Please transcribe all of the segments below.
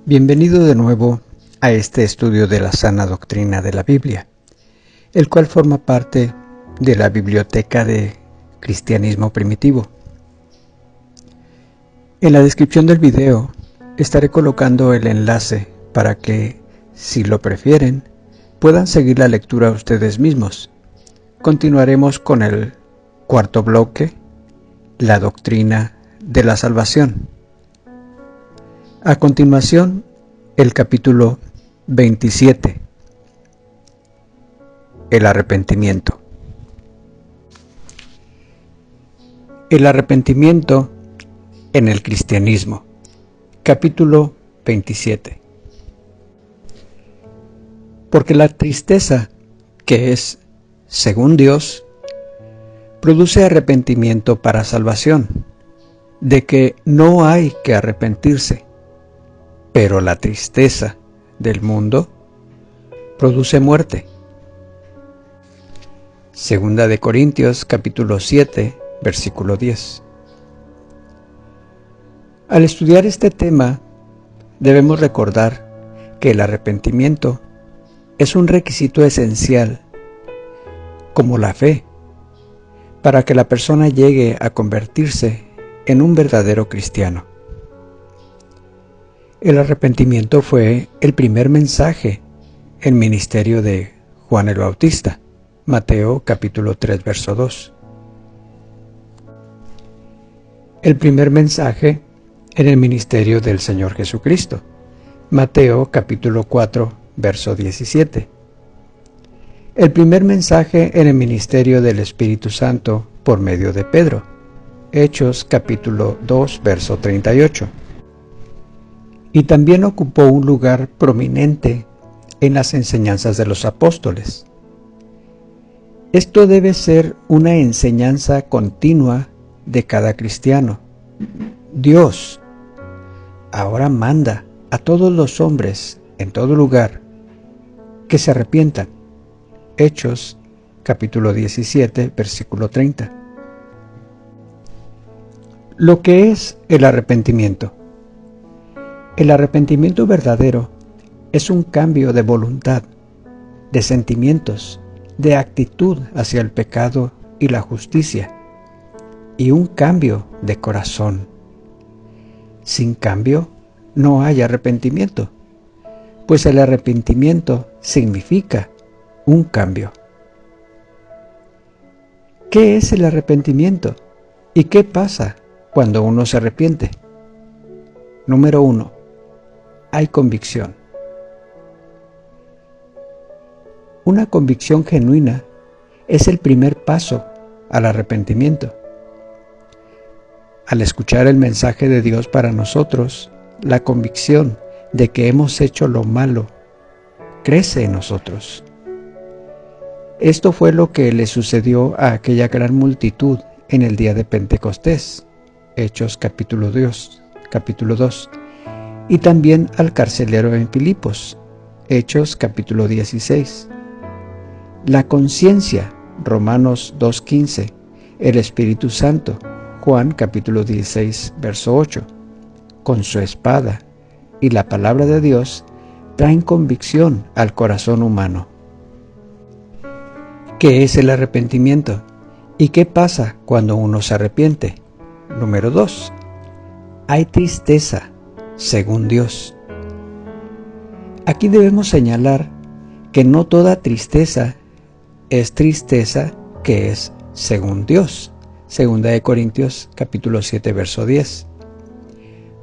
Bienvenido de nuevo a este estudio de la sana doctrina de la Biblia, el cual forma parte de la Biblioteca de Cristianismo Primitivo. En la descripción del video estaré colocando el enlace para que, si lo prefieren, puedan seguir la lectura ustedes mismos. Continuaremos con el cuarto bloque, la doctrina de la salvación. A continuación, el capítulo 27, el arrepentimiento. El arrepentimiento en el cristianismo, capítulo 27. Porque la tristeza, que es, según Dios, produce arrepentimiento para salvación, de que no hay que arrepentirse. Pero la tristeza del mundo produce muerte. Segunda de Corintios, capítulo 7, versículo 10. Al estudiar este tema, debemos recordar que el arrepentimiento es un requisito esencial, como la fe, para que la persona llegue a convertirse en un verdadero cristiano. El arrepentimiento fue el primer mensaje en ministerio de Juan el Bautista, Mateo capítulo 3, verso 2. El primer mensaje en el ministerio del Señor Jesucristo, Mateo capítulo 4, verso 17. El primer mensaje en el ministerio del Espíritu Santo por medio de Pedro, Hechos capítulo 2, verso 38. Y también ocupó un lugar prominente en las enseñanzas de los apóstoles. Esto debe ser una enseñanza continua de cada cristiano. Dios ahora manda a todos los hombres en todo lugar que se arrepientan. Hechos capítulo 17, versículo 30. Lo que es el arrepentimiento. El arrepentimiento verdadero es un cambio de voluntad, de sentimientos, de actitud hacia el pecado y la justicia, y un cambio de corazón. Sin cambio, no hay arrepentimiento, pues el arrepentimiento significa un cambio. ¿Qué es el arrepentimiento? ¿Y qué pasa cuando uno se arrepiente? Número 1. Hay convicción. Una convicción genuina es el primer paso al arrepentimiento. Al escuchar el mensaje de Dios para nosotros, la convicción de que hemos hecho lo malo crece en nosotros. Esto fue lo que le sucedió a aquella gran multitud en el día de Pentecostés, Hechos capítulo 2, y también al carcelero en Filipos, Hechos capítulo 16. La conciencia, Romanos 2:15, el Espíritu Santo, Juan capítulo 16, verso 8, con su espada y la palabra de Dios traen convicción al corazón humano. ¿Qué es el arrepentimiento? ¿Y qué pasa cuando uno se arrepiente? Número 2. Hay tristeza, según Dios. Aquí debemos señalar que no toda tristeza es tristeza que es según Dios. Segunda de Corintios capítulo 7, verso 10.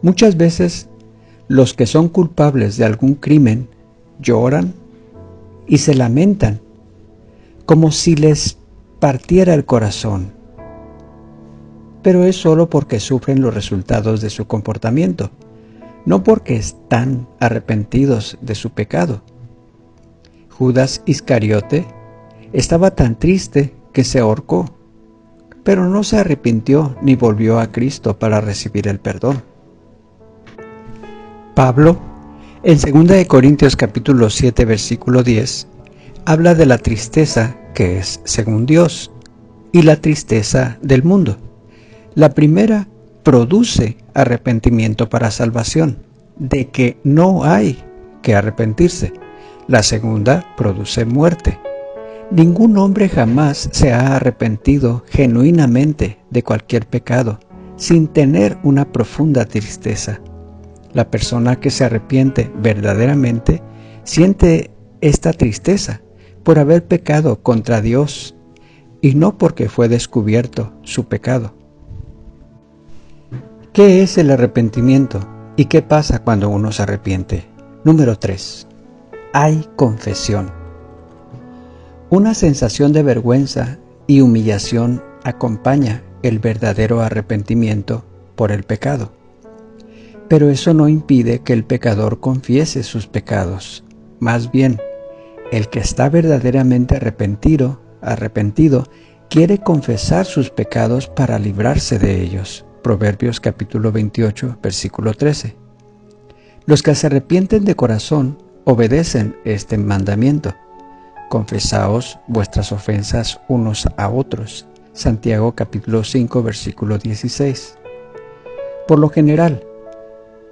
Muchas veces los que son culpables de algún crimen lloran y se lamentan como si les partiera el corazón. Pero es solo porque sufren los resultados de su comportamiento, no porque están arrepentidos de su pecado. Judas Iscariote estaba tan triste que se ahorcó, pero no se arrepintió ni volvió a Cristo para recibir el perdón. Pablo, en 2 Corintios capítulo 7, versículo 10, habla de la tristeza que es según Dios y la tristeza del mundo. La primera produce arrepentimiento para salvación, de que no hay que arrepentirse. La segunda produce muerte. Ningún hombre jamás se ha arrepentido genuinamente de cualquier pecado, sin tener una profunda tristeza. La persona que se arrepiente verdaderamente siente esta tristeza por haber pecado contra Dios y no porque fue descubierto su pecado. ¿Qué es el arrepentimiento y qué pasa cuando uno se arrepiente? Número 3. Hay confesión. Una sensación de vergüenza y humillación acompaña el verdadero arrepentimiento por el pecado. Pero eso no impide que el pecador confiese sus pecados. Más bien, el que está verdaderamente arrepentido quiere confesar sus pecados para librarse de ellos. Proverbios capítulo 28, versículo 13. Los que se arrepienten de corazón obedecen este mandamiento. Confesaos vuestras ofensas unos a otros. Santiago capítulo 5, versículo 16. Por lo general,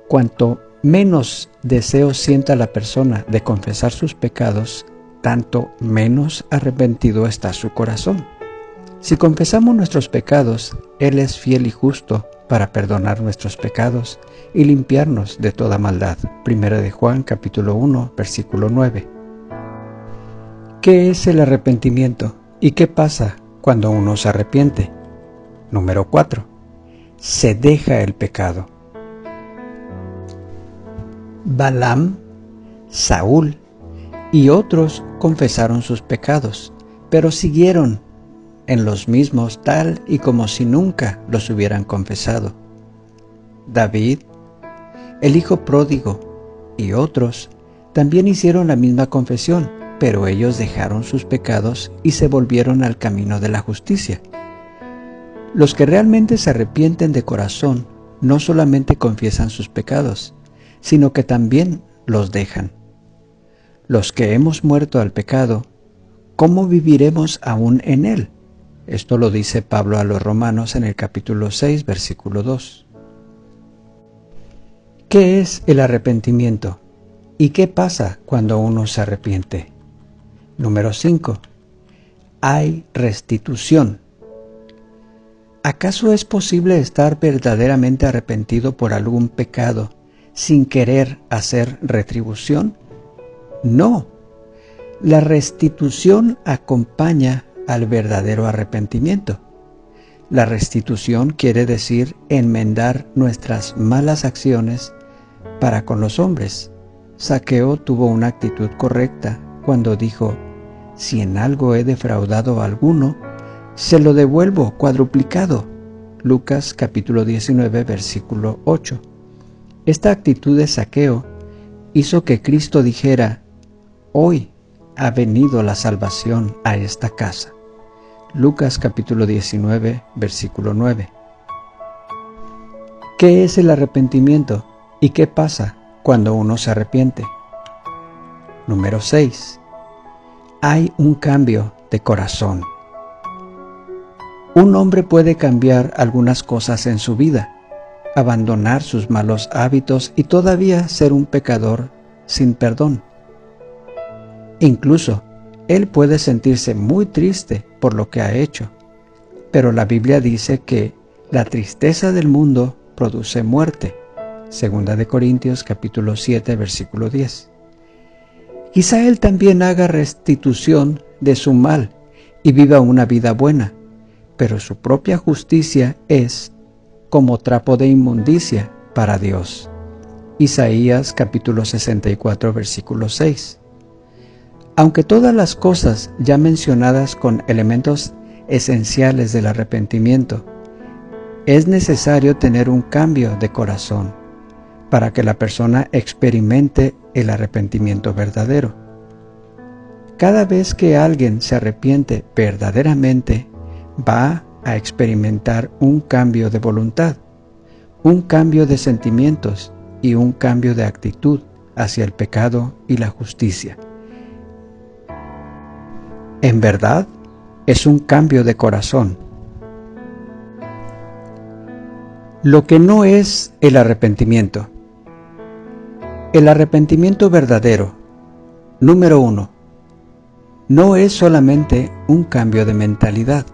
cuanto menos deseo sienta la persona de confesar sus pecados, tanto menos arrepentido está su corazón. Si confesamos nuestros pecados, Él es fiel y justo para perdonar nuestros pecados y limpiarnos de toda maldad. Primera de Juan capítulo 1, versículo 9. ¿Qué es el arrepentimiento y qué pasa cuando uno se arrepiente? Número 4. Se deja el pecado. Balaam, Saúl y otros confesaron sus pecados, pero siguieron en los mismos tal y como si nunca los hubieran confesado. David, el hijo pródigo y otros también hicieron la misma confesión, pero ellos dejaron sus pecados y se volvieron al camino de la justicia. Los que realmente se arrepienten de corazón no solamente confiesan sus pecados, sino que también los dejan. Los que hemos muerto al pecado, ¿cómo viviremos aún en él? Esto lo dice Pablo a los Romanos en el capítulo 6, versículo 2. ¿Qué es el arrepentimiento? ¿Y qué pasa cuando uno se arrepiente? Número 5. Hay restitución. ¿Acaso es posible estar verdaderamente arrepentido por algún pecado sin querer hacer retribución? No. La restitución acompaña al verdadero arrepentimiento. La restitución quiere decir enmendar nuestras malas acciones para con los hombres. Zaqueo tuvo una actitud correcta cuando dijo: si en algo he defraudado a alguno, se lo devuelvo cuadruplicado. Lucas capítulo 19, versículo 8. Esta actitud de Zaqueo hizo que Cristo dijera: hoy ha venido la salvación a esta casa. Lucas capítulo 19, versículo 9. ¿Qué es el arrepentimiento y qué pasa cuando uno se arrepiente? Número 6. Hay un cambio de corazón. Un hombre puede cambiar algunas cosas en su vida, abandonar sus malos hábitos y todavía ser un pecador sin perdón. Incluso, él puede sentirse muy triste por lo que ha hecho, pero la Biblia dice que la tristeza del mundo produce muerte. Segunda de Corintios capítulo 7, versículo 10. Quizá él también haga restitución de su mal y viva una vida buena, pero su propia justicia es como trapo de inmundicia para Dios. Isaías capítulo 64, versículo 6. Aunque todas las cosas ya mencionadas con elementos esenciales del arrepentimiento, es necesario tener un cambio de corazón para que la persona experimente el arrepentimiento verdadero. Cada vez que alguien se arrepiente verdaderamente, va a experimentar un cambio de voluntad, un cambio de sentimientos y un cambio de actitud hacia el pecado y la justicia. En verdad, es un cambio de corazón. Lo que no es el arrepentimiento. El arrepentimiento verdadero, número 1, no es solamente un cambio de mentalidad.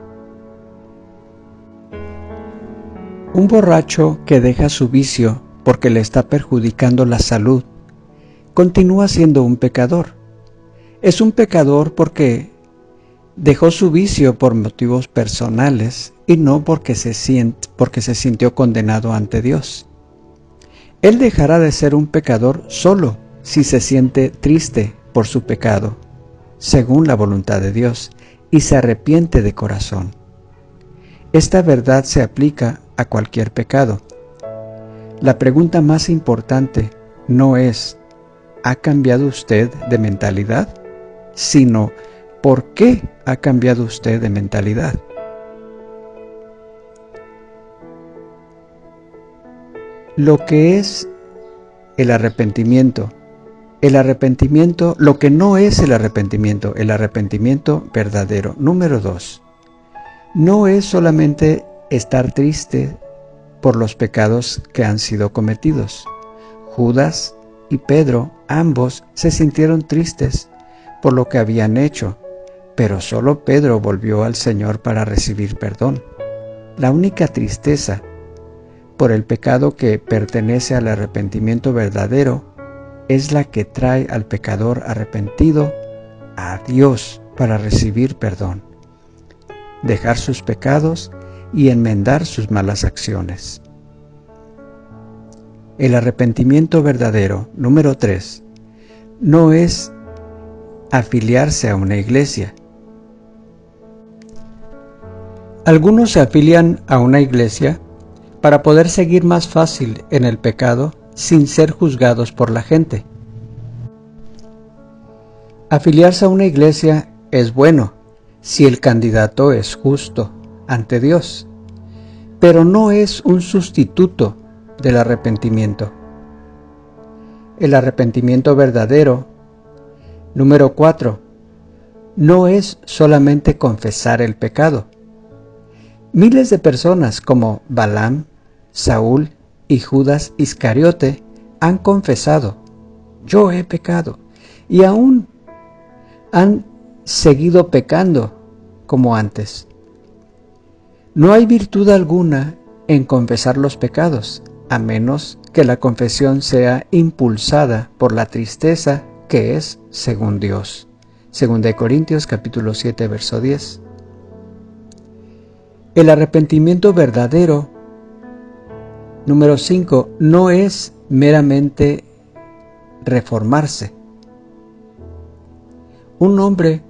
Un borracho que deja su vicio porque le está perjudicando la salud, continúa siendo un pecador. Es un pecador porque dejó su vicio por motivos personales y no porque se sintió condenado ante Dios. Él dejará de ser un pecador solo si se siente triste por su pecado, según la voluntad de Dios, y se arrepiente de corazón. Esta verdad se aplica a cualquier pecado. La pregunta más importante no es ¿ha cambiado usted de mentalidad?, sino ¿por qué ha cambiado usted de mentalidad? Lo que es el arrepentimiento, lo que no es el arrepentimiento verdadero. Número 2, no es solamente estar triste por los pecados que han sido cometidos. Judas y Pedro, ambos se sintieron tristes por lo que habían hecho, pero solo Pedro volvió al Señor para recibir perdón. La única tristeza por el pecado que pertenece al arrepentimiento verdadero es la que trae al pecador arrepentido a Dios para recibir perdón, dejar sus pecados y enmendar sus malas acciones. El arrepentimiento verdadero, número 3, no es afiliarse a una iglesia. Algunos se afilian a una iglesia para poder seguir más fácil en el pecado sin ser juzgados por la gente. Afiliarse a una iglesia es bueno si el candidato es justo ante Dios, pero no es un sustituto del arrepentimiento. El arrepentimiento verdadero, número 4, no es solamente confesar el pecado. Miles de personas como Balaam, Saúl y Judas Iscariote han confesado: yo he pecado, y aún han seguido pecando como antes. No hay virtud alguna en confesar los pecados, a menos que la confesión sea impulsada por la tristeza que es según Dios. 2 Corintios capítulo 7, verso 10. El arrepentimiento verdadero, número 5, no es meramente reformarse. Un hombre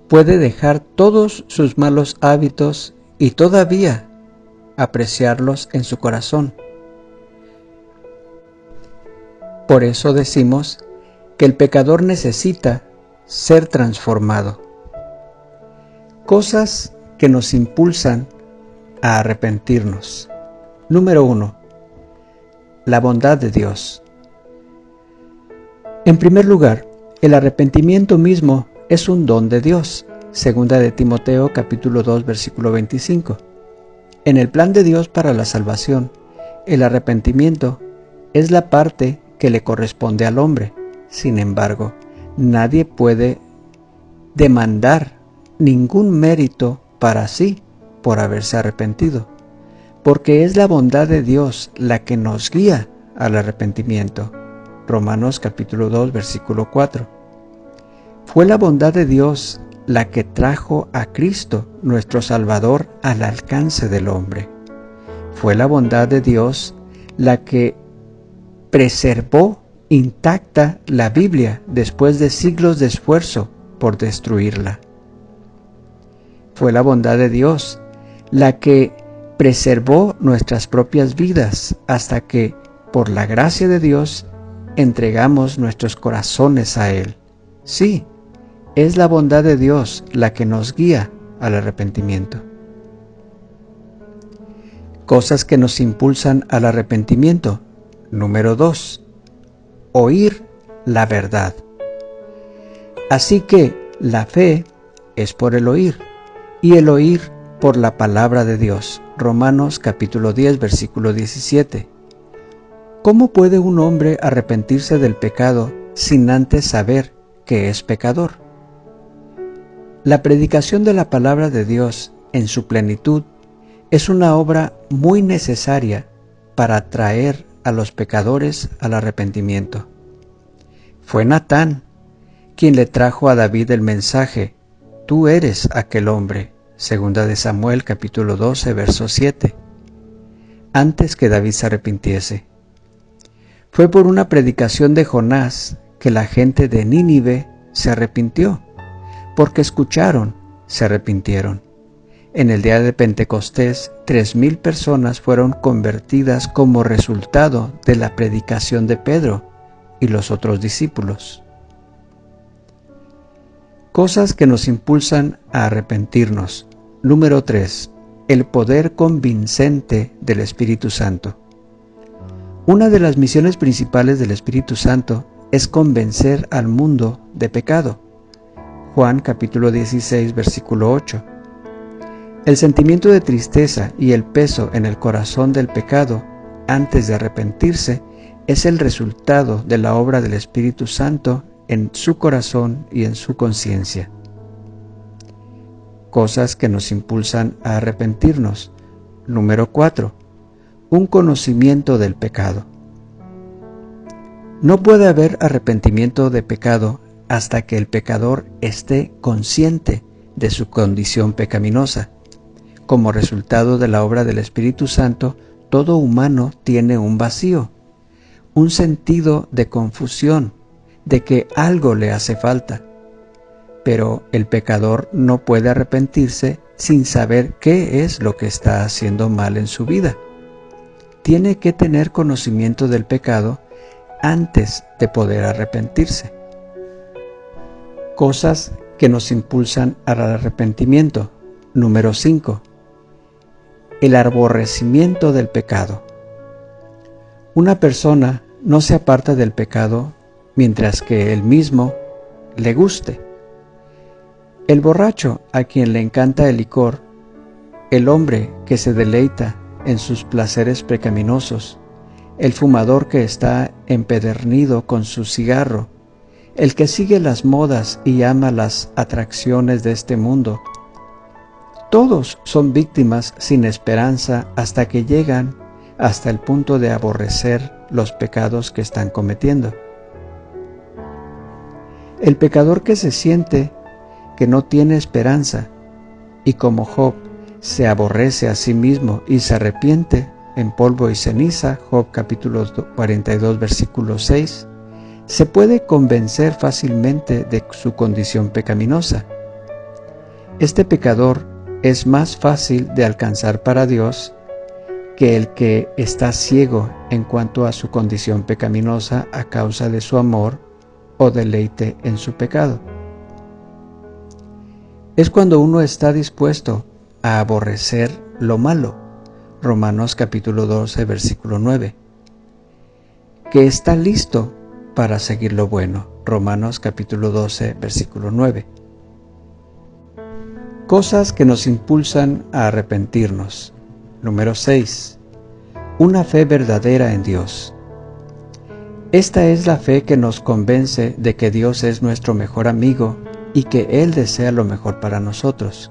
puede dejar todos sus malos hábitos y todavía apreciarlos en su corazón. Por eso decimos que el pecador necesita ser transformado. Cosas que nos impulsan a arrepentirnos. Número 1. La bondad de Dios. En primer lugar, el arrepentimiento mismo es un don de Dios. 2 de Timoteo capítulo 2, versículo 25. En el plan de Dios para la salvación, el arrepentimiento es la parte que le corresponde al hombre. Sin embargo, nadie puede demandar ningún mérito para sí por haberse arrepentido, porque es la bondad de Dios la que nos guía al arrepentimiento. Romanos capítulo 2, versículo 4. Fue la bondad de Dios la que trajo a Cristo, nuestro Salvador, al alcance del hombre. Fue la bondad de Dios la que preservó intacta la Biblia después de siglos de esfuerzo por destruirla. Fue la bondad de Dios la que preservó nuestras propias vidas hasta que, por la gracia de Dios, entregamos nuestros corazones a Él. Sí, es la bondad de Dios la que nos guía al arrepentimiento. Cosas que nos impulsan al arrepentimiento. Número 2. Oír la verdad. Así que la fe es por el oír, y el oír por la palabra de Dios. Romanos capítulo 10, versículo 17. ¿Cómo puede un hombre arrepentirse del pecado sin antes saber que es pecador? La predicación de la palabra de Dios en su plenitud es una obra muy necesaria para atraer a los pecadores al arrepentimiento. Fue Natán quien le trajo a David el mensaje: tú eres aquel hombre, 2 de Samuel capítulo 12, verso 7, antes que David se arrepintiese. Fue por una predicación de Jonás que la gente de Nínive se arrepintió, porque escucharon, se arrepintieron. En el día de Pentecostés, 3,000 personas fueron convertidas como resultado de la predicación de Pedro y los otros discípulos. Cosas que nos impulsan a arrepentirnos. Número 3. El poder convincente del Espíritu Santo. Una de las misiones principales del Espíritu Santo es convencer al mundo de pecado. Juan capítulo 16, versículo 8. El sentimiento de tristeza y el peso en el corazón del pecado antes de arrepentirse es el resultado de la obra del Espíritu Santo en su corazón y en su conciencia. Cosas que nos impulsan a arrepentirnos. Número 4. Un conocimiento del pecado. No puede haber arrepentimiento de pecado hasta que el pecador esté consciente de su condición pecaminosa. Como resultado de la obra del Espíritu Santo, todo humano tiene un vacío, un sentido de confusión, de que algo le hace falta. Pero el pecador no puede arrepentirse sin saber qué es lo que está haciendo mal en su vida. Tiene que tener conocimiento del pecado antes de poder arrepentirse. Cosas que nos impulsan al arrepentimiento. Número 5. El aborrecimiento del pecado. Una persona no se aparta del pecado mientras que él mismo le guste. El borracho a quien le encanta el licor, el hombre que se deleita en sus placeres pecaminosos, el fumador que está empedernido con su cigarro, el que sigue las modas y ama las atracciones de este mundo, todos son víctimas sin esperanza hasta que llegan hasta el punto de aborrecer los pecados que están cometiendo. El pecador que se siente que no tiene esperanza y como Job se aborrece a sí mismo y se arrepiente en polvo y ceniza, Job capítulo 42 versículo 6, se puede convencer fácilmente de su condición pecaminosa. Este pecador es más fácil de alcanzar para Dios que el que está ciego en cuanto a su condición pecaminosa a causa de su amor o deleite en su pecado. Es cuando uno está dispuesto a aborrecer lo malo, Romanos capítulo 12, versículo 9, que está listo para seguir lo bueno, Romanos capítulo 12, versículo 9. Cosas que nos impulsan a arrepentirnos. Número 6. Una fe verdadera en Dios. Esta es la fe que nos convence de que Dios es nuestro mejor amigo y que Él desea lo mejor para nosotros.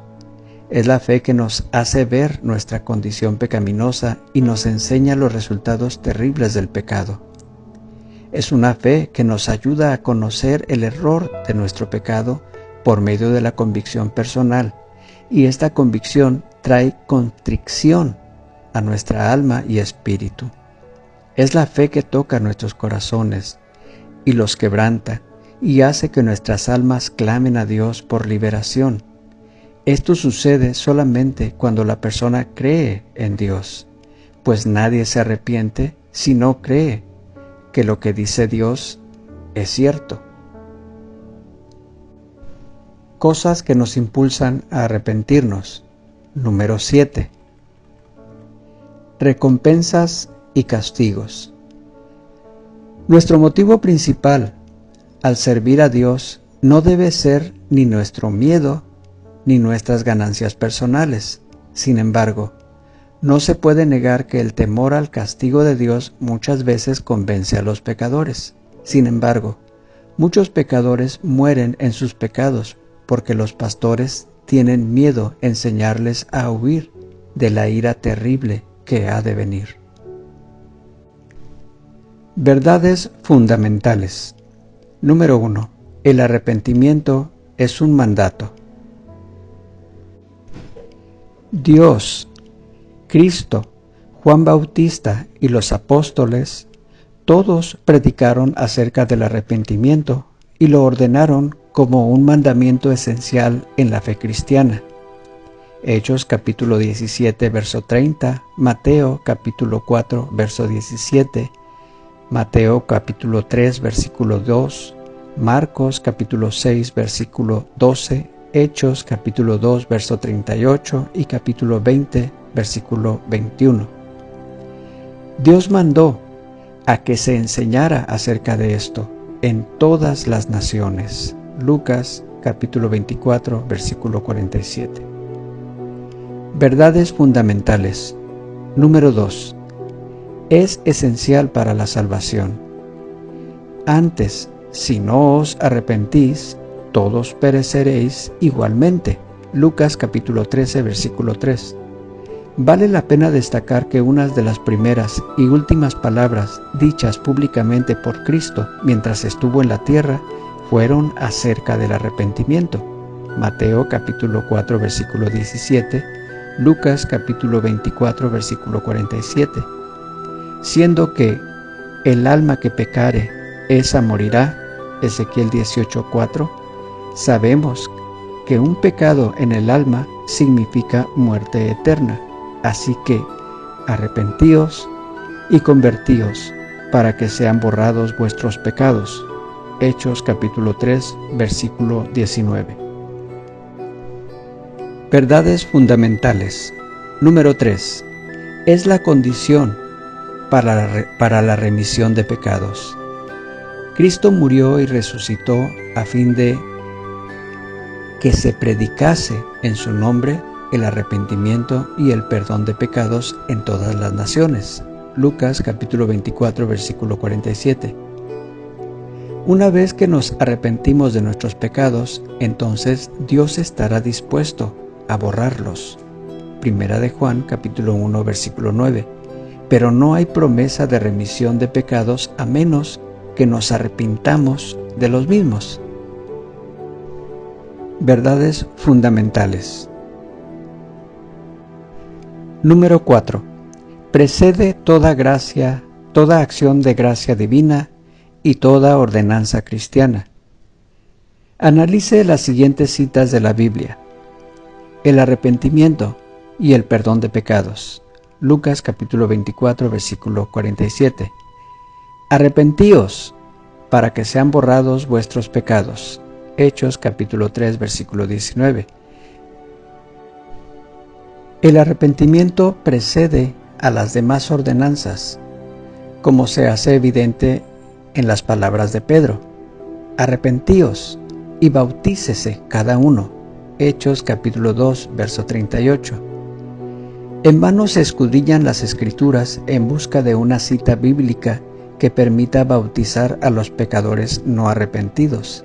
Es la fe que nos hace ver nuestra condición pecaminosa y nos enseña los resultados terribles del pecado. Es una fe que nos ayuda a conocer el error de nuestro pecado por medio de la convicción personal, y esta convicción trae contrición a nuestra alma y espíritu. Es la fe que toca nuestros corazones y los quebranta y hace que nuestras almas clamen a Dios por liberación. Esto sucede solamente cuando la persona cree en Dios, pues nadie se arrepiente si no cree que lo que dice Dios es cierto. Cosas que nos impulsan a arrepentirnos. Número 7. Recompensas y castigos. Nuestro motivo principal al servir a Dios no debe ser ni nuestro miedo ni nuestras ganancias personales. Sin embargo, No se puede negar que el temor al castigo de Dios muchas veces convence a los pecadores. Sin embargo, muchos pecadores mueren en sus pecados porque los pastores tienen miedo a enseñarles a huir de la ira terrible que ha de venir. Verdades fundamentales. Número 1. El arrepentimiento es un mandato. Dios, Cristo, Juan Bautista y los apóstoles, todos predicaron acerca del arrepentimiento y lo ordenaron como un mandamiento esencial en la fe cristiana. Hechos capítulo 17, verso 30, Mateo capítulo 4, verso 17, Mateo capítulo 3, versículo 2, Marcos capítulo 6, versículo 12, Hechos capítulo 2, verso 38 y capítulo 20, versículo 21. Dios mandó a que se enseñara acerca de esto en todas las naciones. Lucas capítulo 24, versículo 47. Verdades fundamentales. Número 2. Es esencial para la salvación. Antes, si no os arrepentís, todos pereceréis igualmente. Lucas capítulo 13, versículo 3. Vale la pena destacar que unas de las primeras y últimas palabras dichas públicamente por Cristo mientras estuvo en la tierra fueron acerca del arrepentimiento. Mateo capítulo 4, versículo 17, Lucas capítulo 24, versículo 47. Siendo que el alma que pecare, esa morirá, Ezequiel 18:4, sabemos que un pecado en el alma significa muerte eterna. Así que arrepentíos y convertíos para que sean borrados vuestros pecados. Hechos capítulo 3, versículo 19. Verdades fundamentales. Número 3. Es la condición para la remisión de pecados. Cristo murió y resucitó a fin de que se predicase en su nombre el arrepentimiento y el perdón de pecados en todas las naciones. Lucas capítulo 24, versículo 47. Una vez que nos arrepentimos de nuestros pecados, entonces Dios estará dispuesto a borrarlos. Primera de Juan capítulo 1, versículo 9. Pero no hay promesa de remisión de pecados a menos que nos arrepintamos de los mismos. Verdades fundamentales. Número 4. Precede toda gracia, toda acción de gracia divina y toda ordenanza cristiana. Analice las siguientes citas de la Biblia. El arrepentimiento y el perdón de pecados. Lucas capítulo 24, versículo 47. Arrepentíos para que sean borrados vuestros pecados. Hechos capítulo 3, versículo 19. El arrepentimiento precede a las demás ordenanzas, como se hace evidente en las palabras de Pedro. Arrepentíos y bautícese cada uno. Hechos capítulo 2, verso 38. En vano se escudriñan las Escrituras en busca de una cita bíblica que permita bautizar a los pecadores no arrepentidos,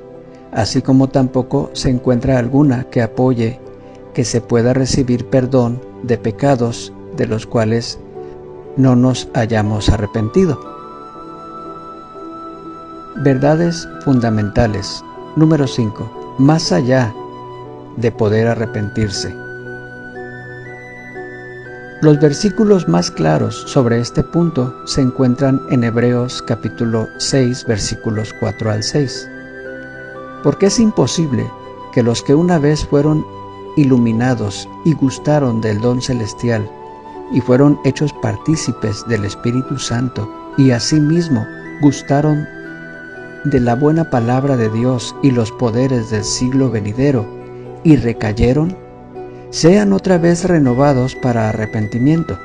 así como tampoco se encuentra alguna que apoye que se pueda recibir perdón de pecados de los cuales no nos hayamos arrepentido. Verdades fundamentales. Número 5. Más allá de poder arrepentirse. Los versículos más claros sobre este punto se encuentran en Hebreos capítulo 6, versículos 4 al 6. Porque es imposible que los que una vez fueron iluminados y gustaron del don celestial y fueron hechos partícipes del Espíritu Santo y asimismo gustaron de la buena palabra de Dios y los poderes del siglo venidero y recayeron, sean otra vez renovados para arrepentimiento,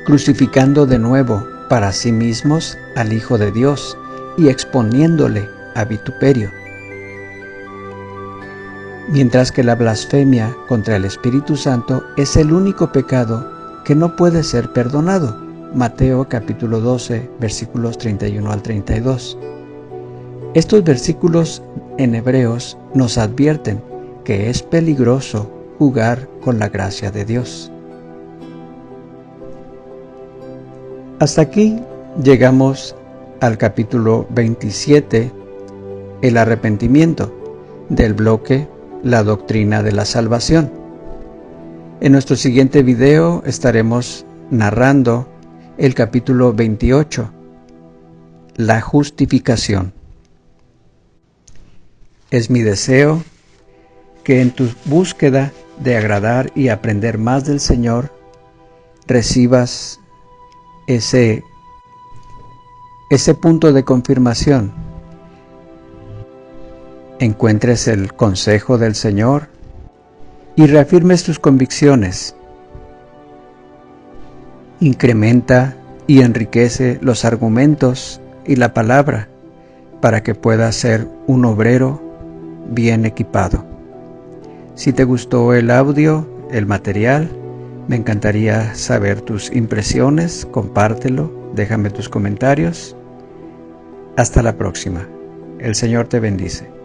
crucificando de nuevo para sí mismos al Hijo de Dios y exponiéndole a vituperio. mientras que la blasfemia contra el Espíritu Santo es el único pecado que no puede ser perdonado. Mateo capítulo 12, versículos 31 al 32. Estos versículos en Hebreos nos advierten que es peligroso jugar con la gracia de Dios. Hasta aquí llegamos al capítulo 27, el arrepentimiento, del bloque La doctrina de la salvación. En nuestro siguiente video estaremos narrando el capítulo 28, la justificación. Es mi deseo que en tu búsqueda de agradar y aprender más del Señor, recibas ese punto de confirmación. Encuentres el consejo del Señor y reafirmes tus convicciones. Incrementa y enriquece los argumentos y la palabra para que puedas ser un obrero bien equipado. Si te gustó el audio, el material, me encantaría saber tus impresiones, compártelo, déjame tus comentarios. Hasta la próxima. El Señor te bendice.